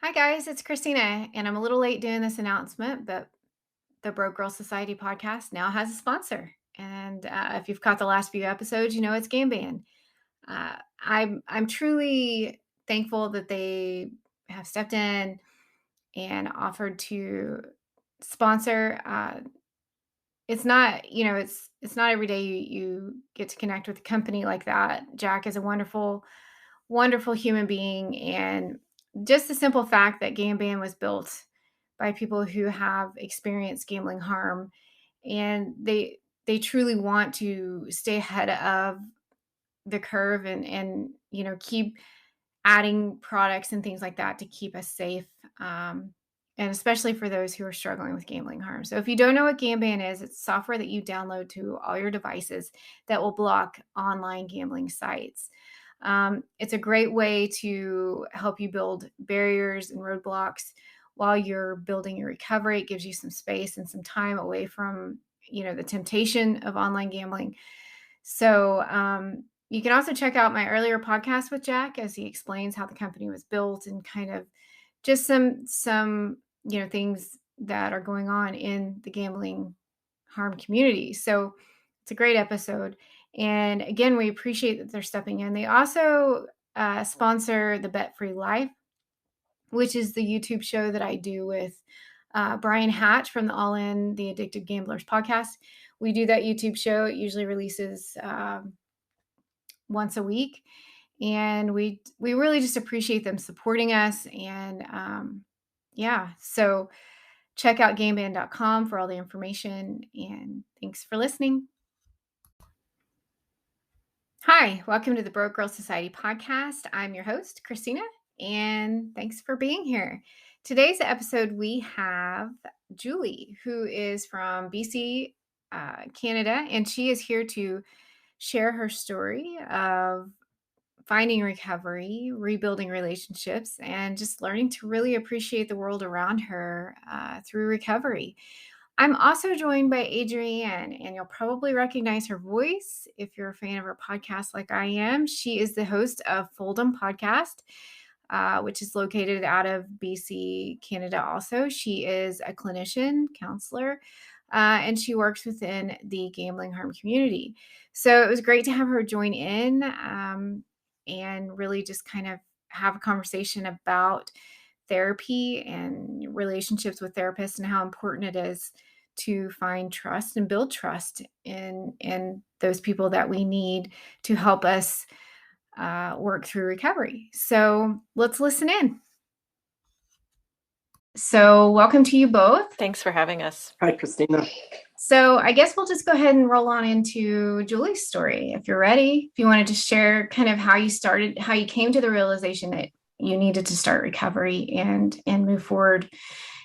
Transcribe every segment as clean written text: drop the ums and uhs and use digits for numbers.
Hi guys, it's Christina, and I'm a little late doing this announcement, but the Broke Girl Society podcast now has a sponsor. And if you've caught the last few episodes, you know it's Gamban. I'm truly thankful that they have stepped in and offered to sponsor. It's not, it's not every day you get to connect with a company like that. Jack is a wonderful human being, and just the simple fact that Gamban was built by people who have experienced gambling harm, and they truly want to stay ahead of the curve and keep adding products and things like that to keep us safe, and especially for those who are struggling with gambling harm. So if you don't know what Gamban is, it's software that you download to all your devices that will block online gambling sites. It's a great way to help you build barriers and roadblocks while you're building your recovery. It gives you some space and some time away from, the temptation of online gambling. So you can also check out my earlier podcast with Jack as he explains how the company was built and kind of just some things that are going on in the gambling harm community. So it's a great episode. And again, we appreciate that they're stepping in. They also sponsor the Bet Free Life, which is the YouTube show that I do with Brian Hatch from the All In the Addicted Gamblers podcast. We do that YouTube show. It usually releases once a week, and we really just appreciate them supporting us. And so check out gameband.com for all the information, and thanks for listening. Hi, welcome to the Broke Girl Society podcast. I'm your host, Christina, and thanks for being here. Today's episode, we have Julie, who is from BC, Canada, and she is here to share her story of finding recovery, rebuilding relationships, and just learning to really appreciate the world around her through recovery. I'm also joined by Adrienne, and you'll probably recognize her voice if you're a fan of her podcast like I am. She is the host of Fold'em Podcast, which is located out of BC, Canada also. She is a clinician, counselor, and she works within the gambling harm community. So it was great to have her join in and really just kind of have a conversation about therapy and relationships with therapists and how important it is to find trust and build trust in those people that we need to help us work through recovery. So let's listen in. So welcome to you both. Thanks for having us. Hi, Christina. So I guess we'll just go ahead and roll on into Julie's story. If you're ready, if you want to just share kind of how you started, how you came to the realization that you needed to start recovery and move forward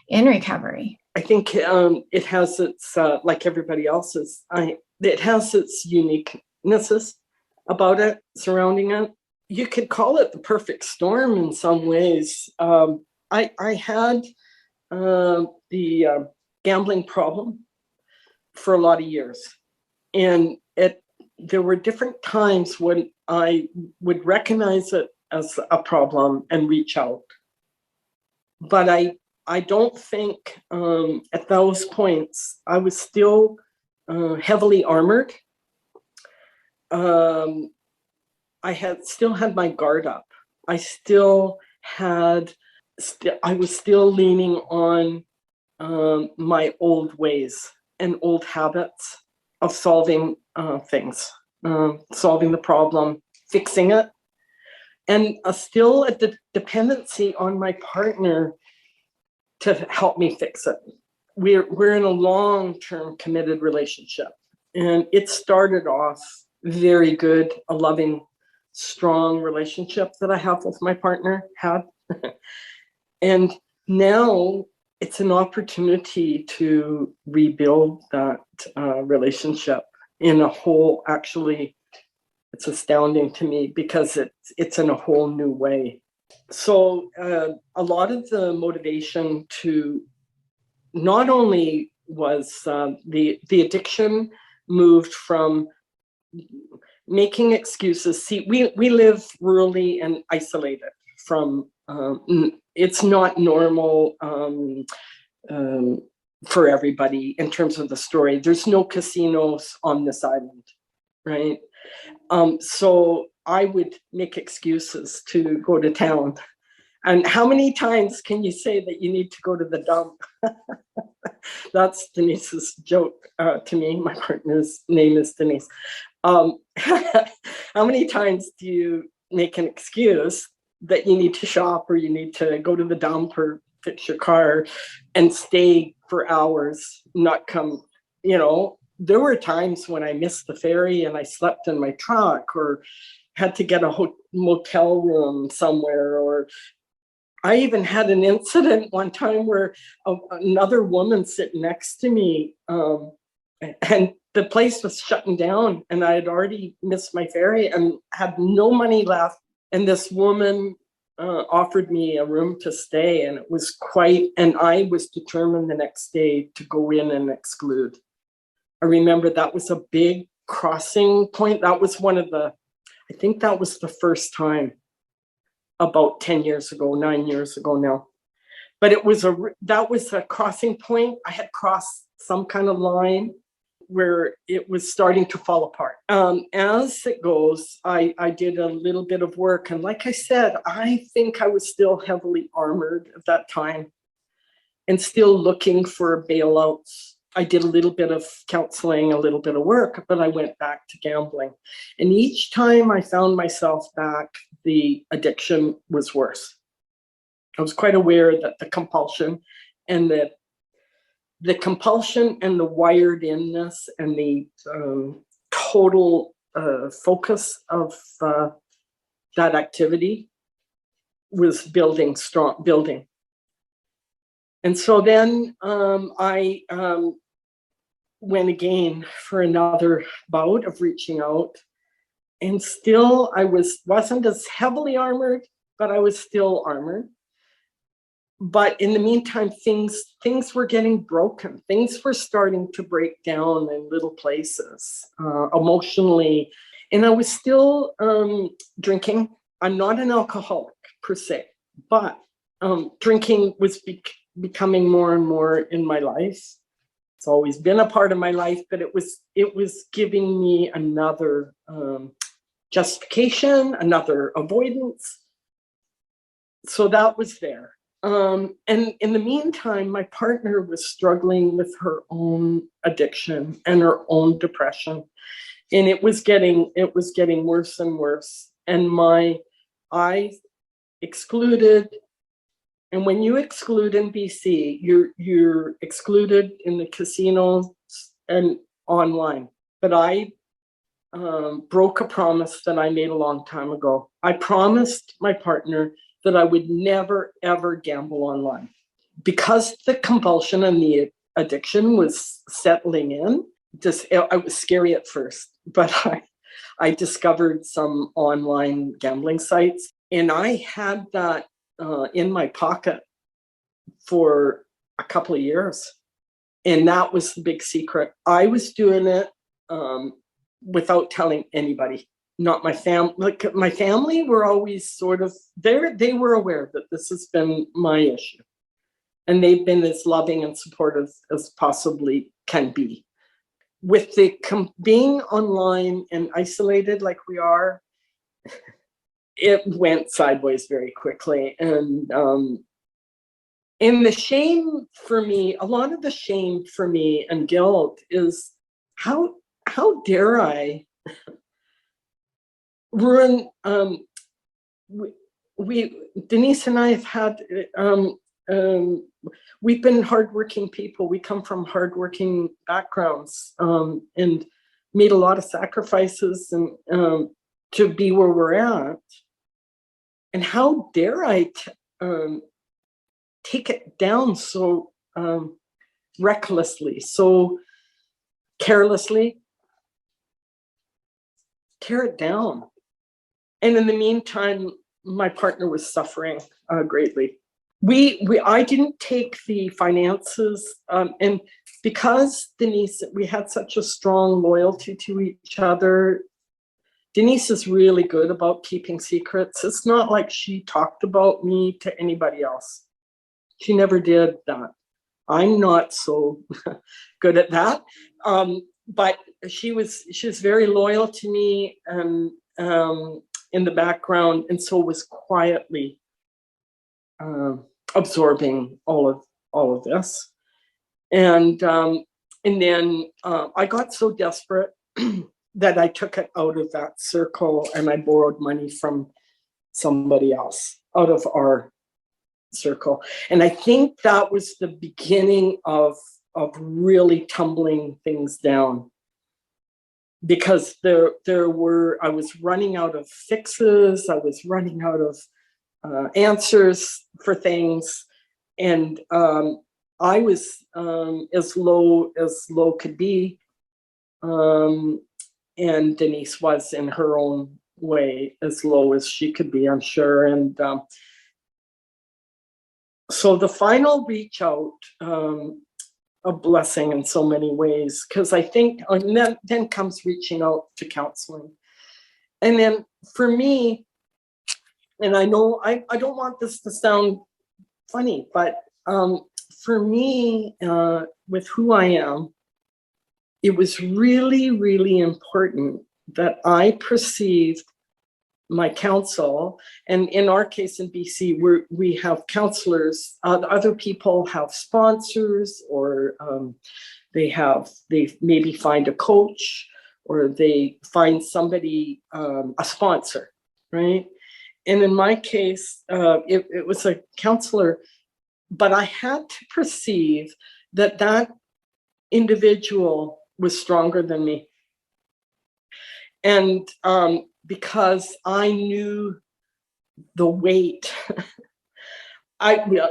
in recovery. I think it has its, like everybody else's, it has its uniquenesses about it, surrounding it. You could call it the perfect storm in some ways. I had the gambling problem for a lot of years. And there were different times when I would recognize it as a problem and reach out. But I don't think at those points I was still heavily armored. I still had my guard up. I was still leaning on my old ways and old habits of solving things, solving the problem, fixing it, and still a dependency on my partner to help me fix it. We're in a long-term committed relationship, and it started off very good, a loving, strong relationship that I have with my partner had. And now it's an opportunity to rebuild that relationship in a whole, actually, it's astounding to me because it's in a whole new way. So a lot of the motivation to not only was the addiction moved from making excuses. See, we live rurally and isolated from it's not normal for everybody in terms of the story. There's no casinos on this island, right? So I would make excuses to go to town. And how many times can you say that you need to go to the dump? That's Denise's joke to me. My partner's name is Denise. How many times do you make an excuse that you need to shop or you need to go to the dump or fix your car and stay for hours, not come? There were times when I missed the ferry and I slept in my truck or had to get a motel room somewhere. Or I even had an incident one time where another woman sitting next to me, and the place was shutting down and I had already missed my ferry and had no money left. And this woman offered me a room to stay, and it was and I was determined the next day to go in and exclude. I remember that was a big crossing point. That was I think that was the first time about 10 years ago, 9 years ago now. But that was a crossing point. I had crossed some kind of line where it was starting to fall apart. As it goes, I did a little bit of work. And like I said, I think I was still heavily armored at that time and still looking for bailouts. I did a little bit of counseling, a little bit of work, but I went back to gambling. And each time I found myself back, the addiction was worse. I was quite aware that the compulsion and the wired inness and the total focus of that activity was building. And so then I went again for another bout of reaching out, and still I wasn't as heavily armored, but I was still armored. But in the meantime, things were getting broken. Things were starting to break down in little places, emotionally. And I was still drinking. I'm not an alcoholic per se, but drinking was becoming more and more in my life. It's always been a part of my life, but it was giving me another justification, another avoidance. So that was there. And in the meantime, my partner was struggling with her own addiction and her own depression. And it was getting worse and worse. And I excluded. And when you exclude in BC, you're excluded in the casinos and online. But I broke a promise that I made a long time ago. I promised my partner that I would never, ever gamble online. Because the compulsion and the addiction was settling in, it was scary at first, but I discovered some online gambling sites, and I had that in my pocket for a couple of years. And that was the big secret. I was doing it without telling anybody. Not my family. Like my family were always sort of there. They were aware that this has been my issue, and they've been as loving and supportive as possibly can be. With the being online and isolated like we are, it went sideways very quickly. And the shame for me, a lot of the shame for me and guilt is how dare I ruin. We Denise and I have had we've been hardworking people. We come from hardworking backgrounds and made a lot of sacrifices and to be where we're at. And how dare I take it down so recklessly, so carelessly, tear it down. And in the meantime, my partner was suffering greatly. I didn't take the finances, and because Denise, we had such a strong loyalty to each other, Denise is really good about keeping secrets. It's not like she talked about me to anybody else. She never did that. I'm not so good at that. But she was very loyal to me, and in the background, and so was quietly absorbing all of this. And then I got so desperate that I took it out of that circle, and I borrowed money from somebody else out of our circle. And I think that was the beginning of really tumbling things down, because I was running out of fixes, I was running out of answers for things, and I was as low could be, and Denise was, in her own way, as low as she could be, I'm sure. And so the final reach out, a blessing in so many ways, because I think, and then comes reaching out to counseling. And then for me, and I know I don't want this to sound funny, but for me, with who I am, it was really, really important that I perceived my counsel, and in our case in BC, we have counselors. Other people have sponsors, or they maybe find a coach, or they find somebody, a sponsor, right? And in my case, it was a counselor, but I had to perceive that individual was stronger than me. And because I knew the weight,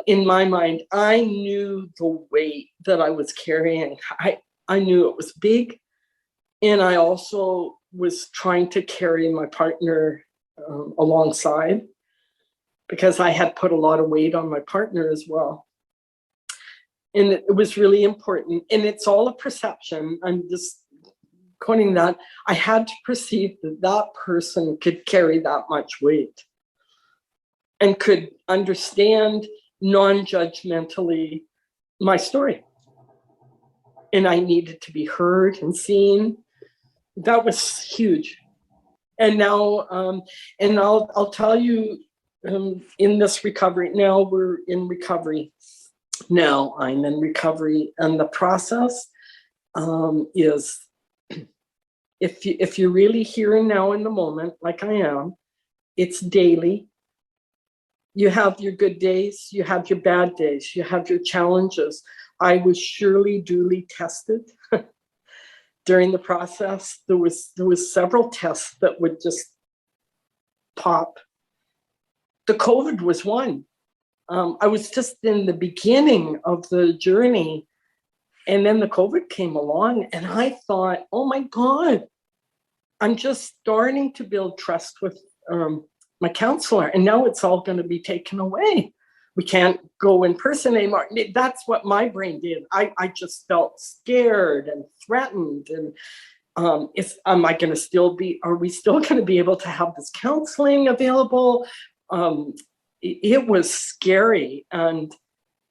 in my mind, I knew the weight that I was carrying. I knew it was big. And I also was trying to carry my partner alongside, because I had put a lot of weight on my partner as well. And it was really important. And it's all a perception. I'm just quoting that. I had to perceive that person could carry that much weight and could understand non-judgmentally my story. And I needed to be heard and seen. That was huge. And now, and I'll tell you, in this recovery, now we're in recovery. Now I'm in recovery, and the process is, if you're really here and now in the moment, like I am, it's daily. You have your good days, you have your bad days, you have your challenges. I was surely duly tested during the process. There was several tests that would just pop. The COVID was one. I was just in the beginning of the journey, and then the COVID came along, and I thought, oh my God, I'm just starting to build trust with my counselor, and now it's all going to be taken away. We can't go in person anymore. That's what my brain did. I just felt scared and threatened. And am I going to still be, are we still going to be able to have this counseling available? It was scary. And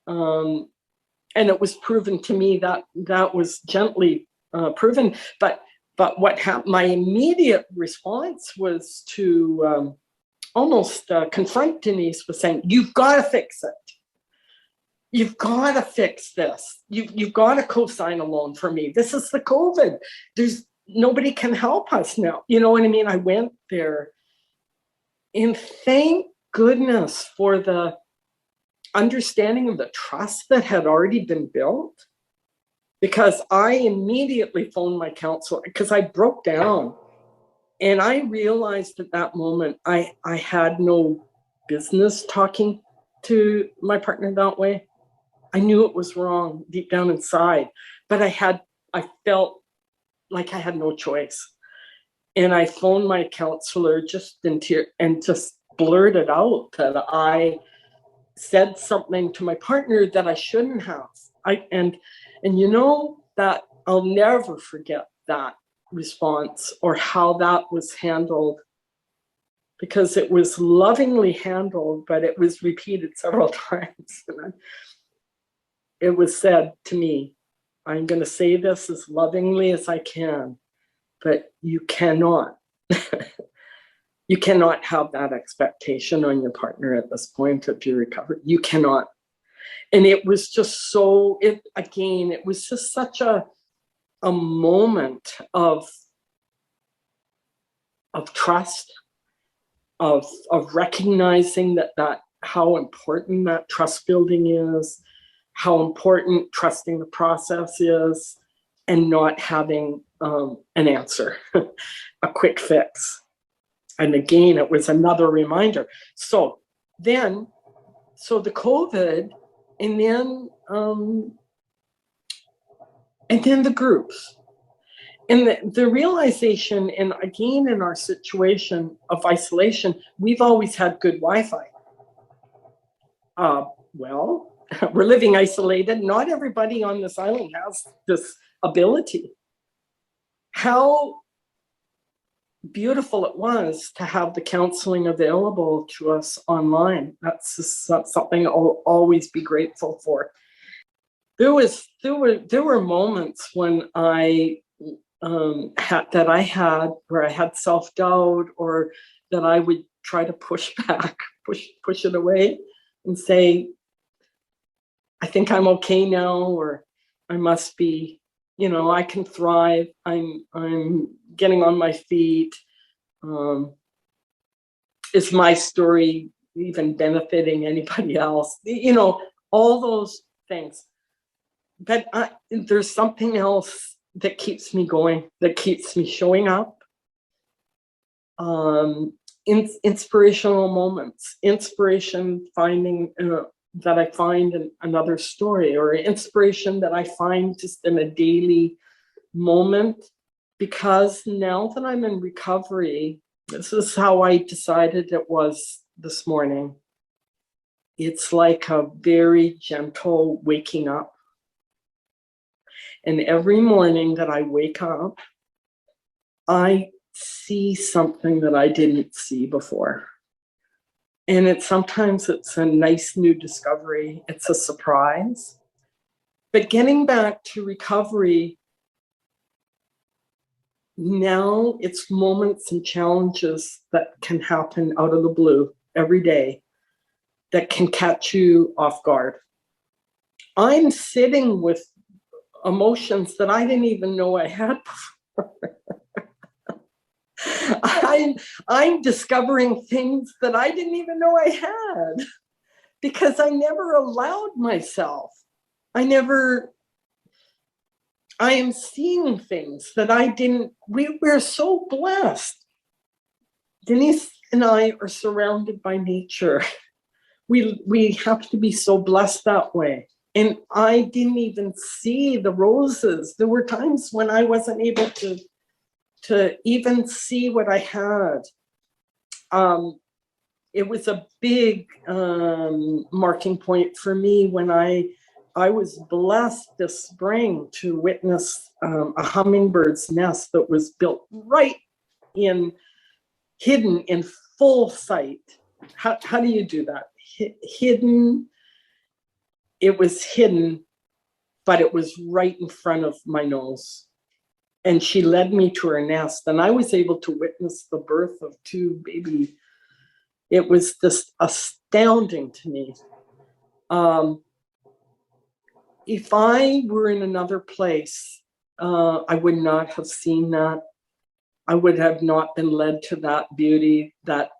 it was proven to me that was gently proven. But what happened, my immediate response was to almost confront Denise with saying, you've got to fix it. You've got to fix this. You've got to co-sign a loan for me. This is the COVID. Nobody can help us now. You know what I mean? I went there, and thank goodness for the understanding of the trust that had already been built, because I immediately phoned my counselor, because I broke down. And I realized at that moment, I had no business talking to my partner that way. I knew it was wrong deep down inside, but I felt like I had no choice. And I phoned my counselor just in tears and just blurted out that I said something to my partner that I shouldn't have. And you know, that I'll never forget that. response or how that was handled, because it was lovingly handled, but it was repeated several times. And it was said to me, I'm going to say this as lovingly as I can, but you cannot. You cannot have that expectation on your partner at this point of your recovery. You cannot. And it was just so, it was just such a moment of trust, of recognizing that how important that trust building is, how important trusting the process is, and not having an answer, a quick fix. And again, it was another reminder. So the COVID, and then the groups. And the realization, and again, in our situation of isolation, we've always had good Wi-Fi. Well, we're living isolated. Not everybody on this island has this ability. How beautiful it was to have the counseling available to us online. That's something I'll always be grateful for. There were moments when I had where I had self-doubt, or that I would try to push back, push it away, and say, I think I'm okay now, or I must be, I can thrive. I'm getting on my feet. Is my story even benefiting anybody else? All those things. But there's something else that keeps me going, that keeps me showing up. Inspirational moments, inspiration finding that I find in another story, or inspiration that I find just in a daily moment. Because now that I'm in recovery, this is how I decided it was this morning. It's like a very gentle waking up. And every morning that I wake up, I see something that I didn't see before. And sometimes it's a nice new discovery. It's a surprise. But getting back to recovery, now it's moments and challenges that can happen out of the blue every day that can catch you off guard. I'm sitting with emotions that I didn't even know I had before. I'm discovering things that I didn't even know I had, because I never allowed myself. I am seeing things that I didn't. We're so blessed. Denise and I are surrounded by nature. We have to be so blessed that way. And I didn't even see the roses. There were times when I wasn't able to even see what I had. It was a big marking point for me when I was blessed this spring to witness a hummingbird's nest that was built right hidden in full sight. How do you do that? Hidden. It was hidden, but it was right in front of my nose. And she led me to her nest, and I was able to witness the birth of two baby. It was just astounding to me. If I were in another place, I would not have seen that. I would have not been led to that beauty, that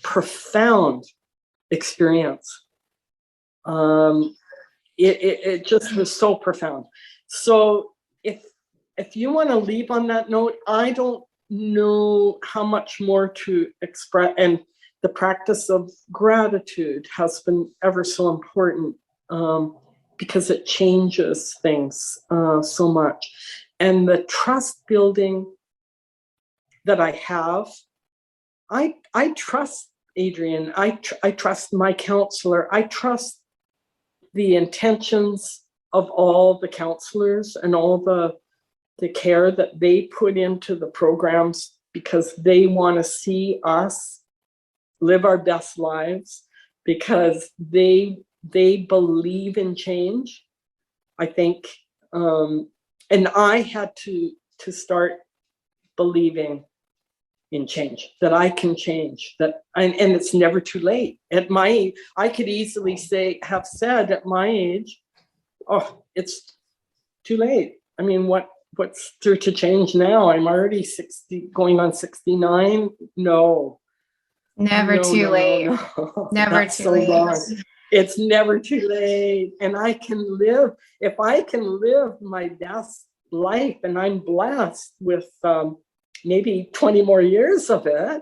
profound experience. It just was so profound. So if you want to leave on that note, I don't know how much more to express. And the practice of gratitude has been ever so important, because it changes things so much. And the trust building that I have, I trust Adrienne. I trust my counselor. I trust the intentions of all the counselors and all the care that they put into the programs, because they want to see us live our best lives, because they believe in change, I think. And I had to start believing in change, that I can change, that, and it's never too late. At my age, I could easily have said at my age, oh, it's too late. I mean, what's there to change now? I'm already 60, going on 69. No, Never no, too no, no, late. no. Never That's too so late. wrong. It's never too late. And I can live, if I can live my best life, and I'm blessed with maybe 20 more years of it,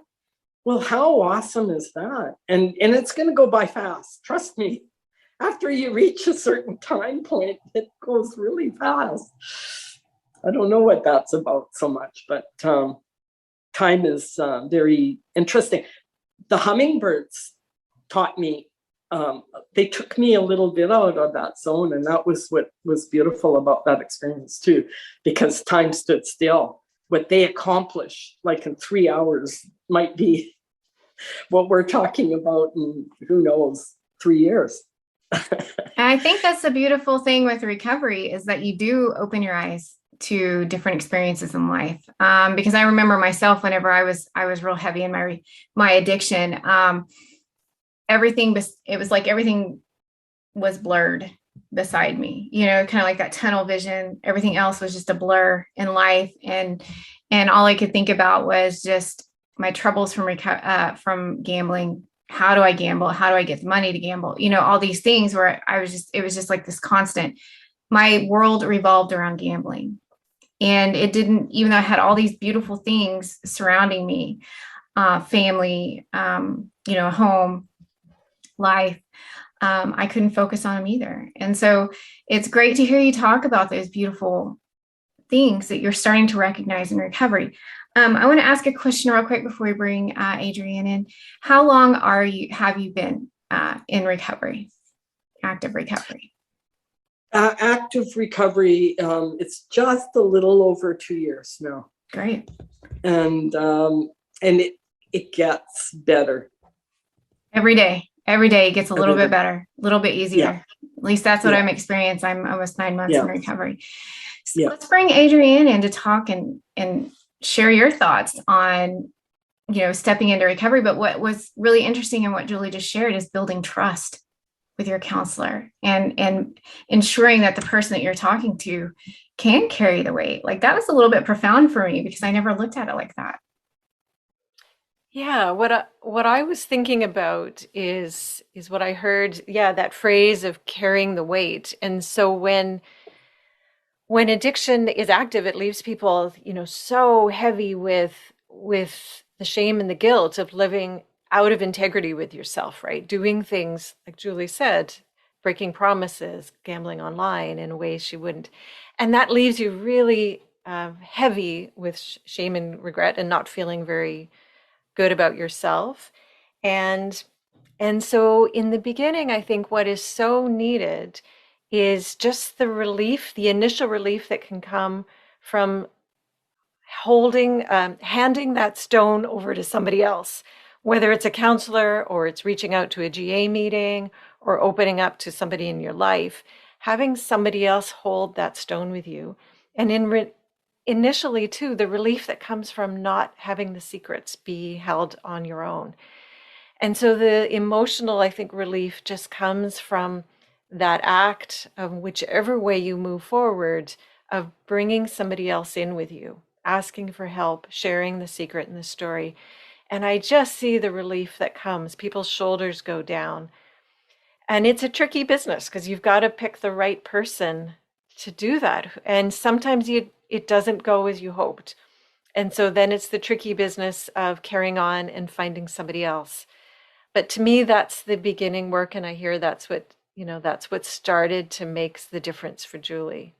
well, how awesome is that? And it's going to go by fast. Trust me. After you reach a certain time point, it goes really fast. I don't know what that's about so much, but time is very interesting. The hummingbirds taught me, they took me a little bit out of that zone, and that was what was beautiful about that experience too, because time stood still. What they accomplished, like in 3 hours, might be what we're talking about in, who knows, 3 years. And I think that's the beautiful thing with recovery, is that you do open your eyes to different experiences in life. Because I remember myself, whenever I was real heavy in my addiction, it was like everything was blurred beside me, kind of like that tunnel vision. Everything else was just a blur in life. And all I could think about was just my troubles from gambling. How do I gamble? How do I get the money to gamble? All these things where it was just like this constant, my world revolved around gambling. And it didn't, even though I had all these beautiful things surrounding me, family, home, life, I couldn't focus on them either. And so it's great to hear you talk about those beautiful things that you're starting to recognize in recovery. I want to ask a question real quick before we bring Adrienne in. How long have you been in recovery, active recovery? Active recovery, it's just a little over 2 years now. Great. And it gets better. Every day it gets a little bit better, a little bit easier. Yeah. At least that's what I'm experiencing. I'm almost 9 months in recovery. So Yeah. let's bring Adrienne in to talk and share your thoughts on, stepping into recovery. But what was really interesting in what Julie just shared is building trust with your counselor and ensuring that the person that you're talking to can carry the weight. Like, that was a little bit profound for me, because I never looked at it like that. Yeah, what I was thinking about is what I heard, that phrase of carrying the weight. And so when addiction is active, it leaves people, so heavy with the shame and the guilt of living out of integrity with yourself, right? Doing things, like Julie said, breaking promises, gambling online in a way she wouldn't. And that leaves you really heavy with shame and regret, and not feeling very good about yourself. And so in the beginning, I think what is so needed is just the relief, the initial relief that can come from handing that stone over to somebody else, whether it's a counselor or it's reaching out to a GA meeting or opening up to somebody in your life, having somebody else hold that stone with you. And initially too, the relief that comes from not having the secrets be held on your own. And so the emotional, I think, relief just comes from that act of whichever way you move forward, of bringing somebody else in with you, asking for help, sharing the secret and the story. And I just see the relief that comes. People's shoulders go down. And it's a tricky business, because you've got to pick the right person to do that. And sometimes it doesn't go as you hoped. And so then it's the tricky business of carrying on and finding somebody else. But to me, that's the beginning work. And I hear that's what started to make the difference for Julie.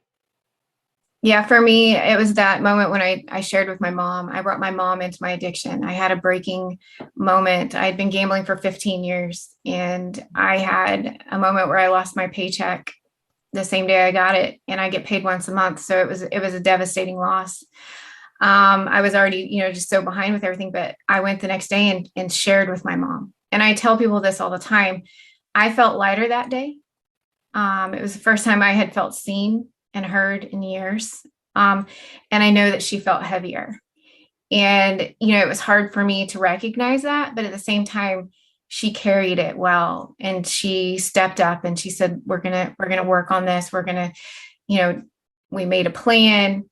Yeah, for me, it was that moment when I shared with my mom. I brought my mom into my addiction. I had a breaking moment. I had been gambling for 15 years, and I had a moment where I lost my paycheck the same day I got it, and I get paid once a month. So it was a devastating loss. I was already, just so behind with everything, but I went the next day and shared with my mom. And I tell people this all the time. I felt lighter that day. It was the first time I had felt seen and heard in years. And I know that she felt heavier. And, it was hard for me to recognize that, but at the same time, she carried it well, and she stepped up and she said, we're going to work on this. We're going to, we made a plan,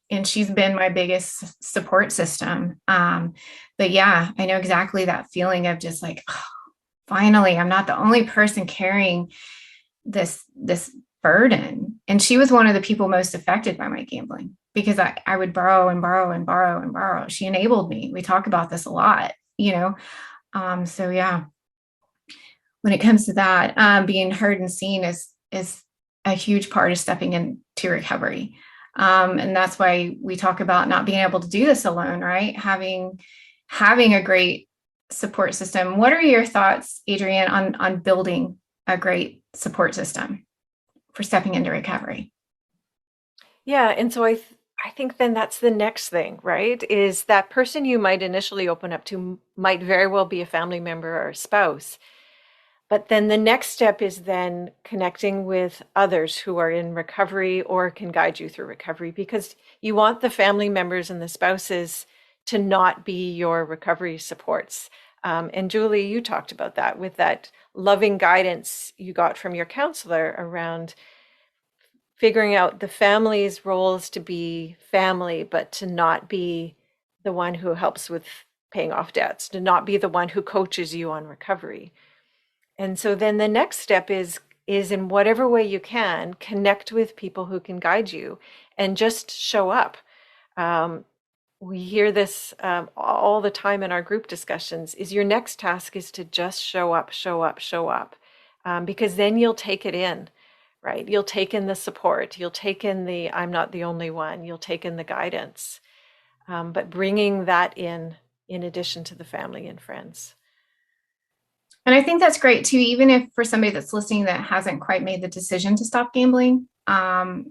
and she's been my biggest support system. But yeah, I know exactly that feeling of just like, oh, finally, I'm not the only person carrying this burden. And she was one of the people most affected by my gambling, because I would borrow and borrow and borrow and borrow. She enabled me. We talk about this a lot, so yeah, when it comes to that, being heard and seen is a huge part of stepping into recovery. And that's why we talk about not being able to do this alone, right? Having a great support system. What are your thoughts, Adrienne, on building a great support system for stepping into recovery? Yeah, and so I think then that's the next thing, right? Is that person you might initially open up to might very well be a family member or a spouse. But then the next step is then connecting with others who are in recovery or can guide you through recovery, because you want the family members and the spouses to not be your recovery supports. And Julie, you talked about that with that loving guidance you got from your counselor around figuring out the family's roles to be family, but to not be the one who helps with paying off debts, to not be the one who coaches you on recovery. And so then the next step is in whatever way you can connect with people who can guide you and just show up. We hear this all the time in our group discussions, is your next task is to just show up, show up, show up. Because then you'll take it in, right? You'll take in the support. You'll take in the, I'm not the only one. You'll take in the guidance. But bringing that in addition to the family and friends. And I think that's great too, even if for somebody that's listening that hasn't quite made the decision to stop gambling, that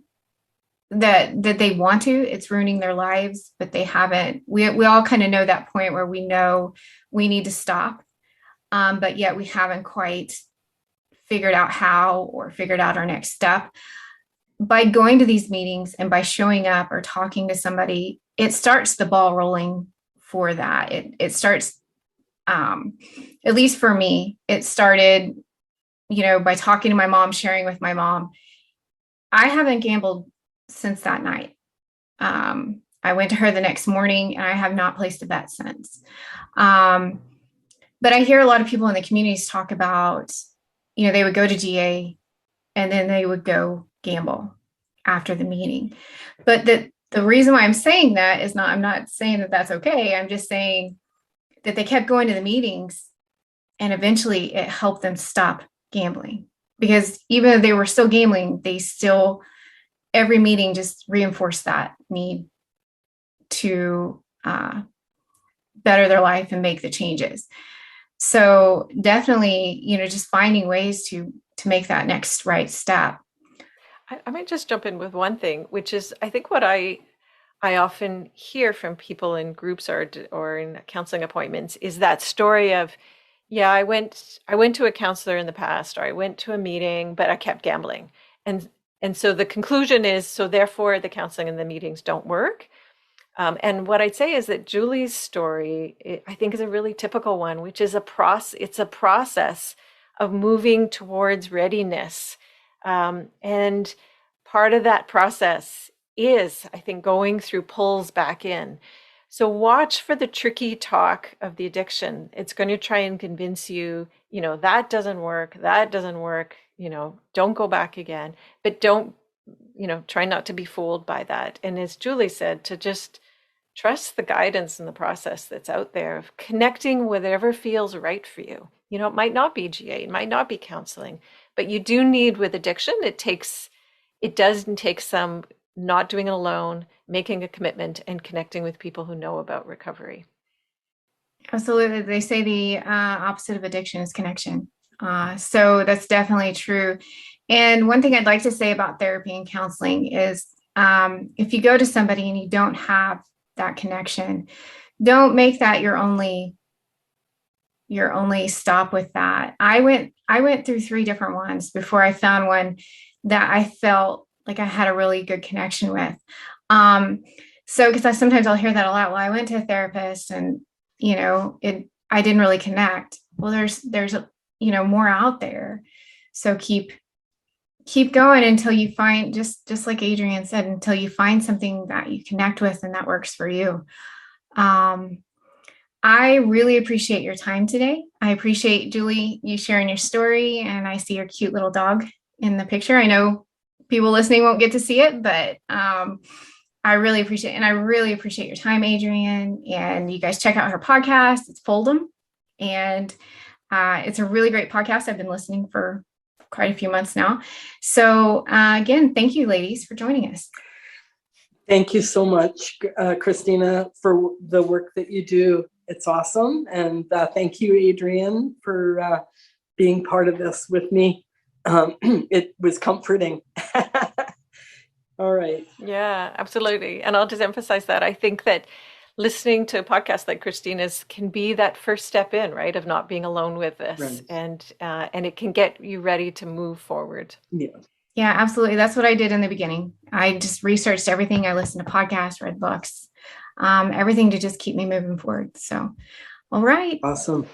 they want to, it's ruining their lives, but they haven't. We all kind of know that point where we know we need to stop, but yet we haven't quite figured out how or figured out our next step. By going to these meetings and by showing up or talking to somebody, it starts the ball rolling for that. It starts, at least for me, it started, by talking to my mom, sharing with my mom. I haven't gambled since that night. I went to her the next morning and I have not placed a bet since. But I hear a lot of people in the communities talk about, they would go to GA and then they would go gamble after the meeting. But the reason why I'm saying that is I'm not saying that that's okay. I'm just saying that they kept going to the meetings and eventually it helped them stop gambling, because even though they were still gambling, they still, every meeting just reinforced that need to better their life and make the changes. So definitely, just finding ways to make that next right step. I might just jump in with one thing, which is I think what I often hear from people in groups or in counseling appointments is that story of, yeah, I went to a counselor in the past, or I went to a meeting, but I kept gambling. And so the conclusion is, so therefore the counseling and the meetings don't work. And what I'd say is that Julie's story, I think, is a really typical one, which is it's a process of moving towards readiness. And part of that process is, I think, going through pulls back in. So watch for the tricky talk of the addiction. It's going to try and convince you, that doesn't work, don't go back again. But don't, try not to be fooled by that. And as Julie said, to just trust the guidance and the process that's out there of connecting with whatever feels right for you. It might not be GA, it might not be counseling, but you do need, with addiction, it does take some not doing it alone, making a commitment, and connecting with people who know about recovery. Absolutely. They say the opposite of addiction is connection. So that's definitely true. And one thing I'd like to say about therapy and counseling is if you go to somebody and you don't have that connection, don't make that your only stop with that. I went through 3 different ones before I found one that I felt like I had a really good connection with. So because sometimes I'll hear that a lot. Well, I went to a therapist and I didn't really connect. Well, there's more out there. So keep going until you find, just like Adrienne said, until you find something that you connect with and that works for you. I really appreciate your time today. I appreciate, Julie, you sharing your story, and I see your cute little dog in the picture. I know people listening won't get to see it, but I really appreciate it. And I really appreciate your time, Adrienne. And you guys check out her podcast. It's Fold'em. And it's a really great podcast. I've been listening for quite a few months now. So again, thank you, ladies, for joining us. Thank you so much, Christina, for the work that you do. It's awesome. And thank you, Adrienne, for being part of this with me. It was comforting. All right. Yeah, absolutely. And I'll just emphasize that. I think that listening to a podcast like Christina's can be that first step in, right, of not being alone with this. Right. And it can get you ready to move forward. Yeah. Yeah, absolutely. That's what I did in the beginning. I just researched everything. I listened to podcasts, read books, everything to just keep me moving forward. So, all right. Awesome.